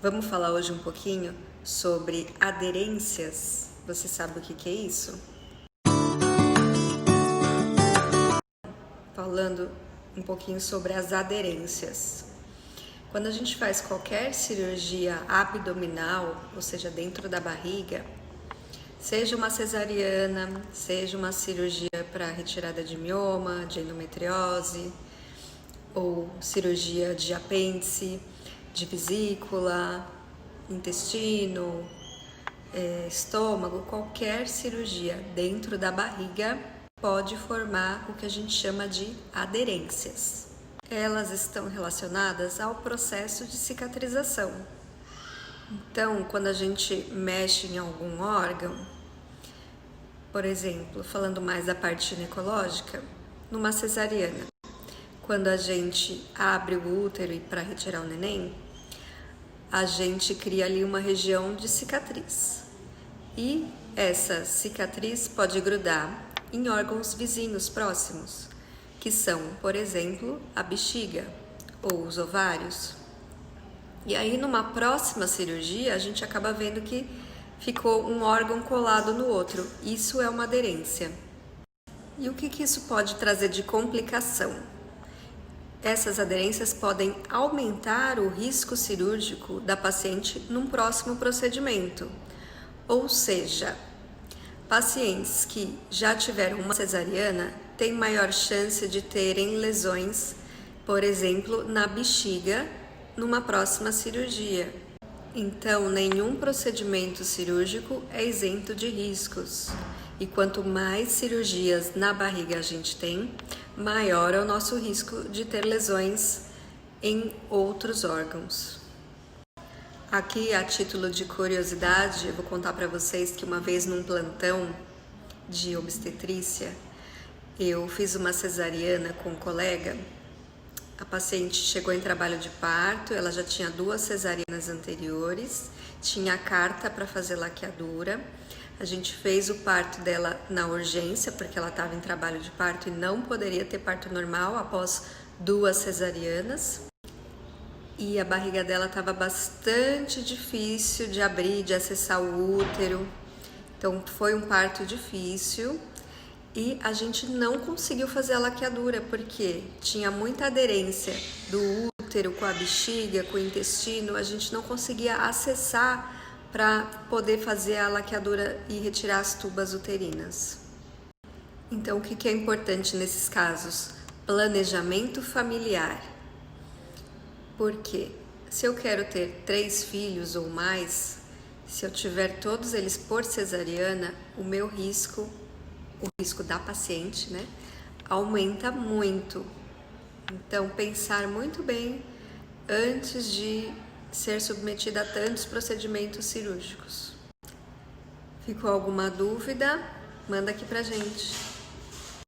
Vamos falar hoje um pouquinho sobre aderências. Você sabe o que é isso? Falando um pouquinho sobre as aderências. Quando a gente faz qualquer cirurgia abdominal, ou seja, dentro da barriga, seja uma cesariana, seja uma cirurgia para retirada de mioma, de endometriose, ou cirurgia de apêndice, de vesícula, intestino, estômago, qualquer cirurgia dentro da barriga pode formar o que a gente chama de aderências. Elas estão relacionadas ao processo de cicatrização. Então, quando a gente mexe em algum órgão, por exemplo, falando mais da parte ginecológica, numa cesariana, quando a gente abre o útero para retirar o neném, a gente cria ali uma região de cicatriz. E essa cicatriz pode grudar em órgãos vizinhos próximos, que são, por exemplo, a bexiga ou os ovários. E aí, numa próxima cirurgia, a gente acaba vendo que ficou um órgão colado no outro. Isso é uma aderência. E o que isso pode trazer de complicação? Essas aderências podem aumentar o risco cirúrgico da paciente num próximo procedimento. Ou seja, pacientes que já tiveram uma cesariana têm maior chance de terem lesões, por exemplo, na bexiga, numa próxima cirurgia. Então, nenhum procedimento cirúrgico é isento de riscos. E quanto mais cirurgias na barriga a gente tem, maior é o nosso risco de ter lesões em outros órgãos. Aqui, a título de curiosidade, eu vou contar para vocês que uma vez num plantão de obstetrícia, eu fiz uma cesariana com um colega. A paciente chegou em trabalho de parto, ela já tinha 2 cesarianas anteriores, tinha a carta para fazer laqueadura. A gente fez o parto dela na urgência, porque ela estava em trabalho de parto e não poderia ter parto normal após 2 cesarianas. E a barriga dela estava bastante difícil de abrir, de acessar o útero. Então foi um parto difícil e a gente não conseguiu fazer a laqueadura porque tinha muita aderência do útero com a bexiga, com o intestino. A gente não conseguia acessar para poder fazer a laqueadura e retirar as tubas uterinas. Então, o que é importante nesses casos? Planejamento familiar. Porque se eu quero ter 3 filhos ou mais, se eu tiver todos eles por cesariana, o meu risco, o risco da paciente, né, aumenta muito. Então, pensar muito bem antes de ser submetida a tantos procedimentos cirúrgicos. Ficou alguma dúvida? Manda aqui pra gente.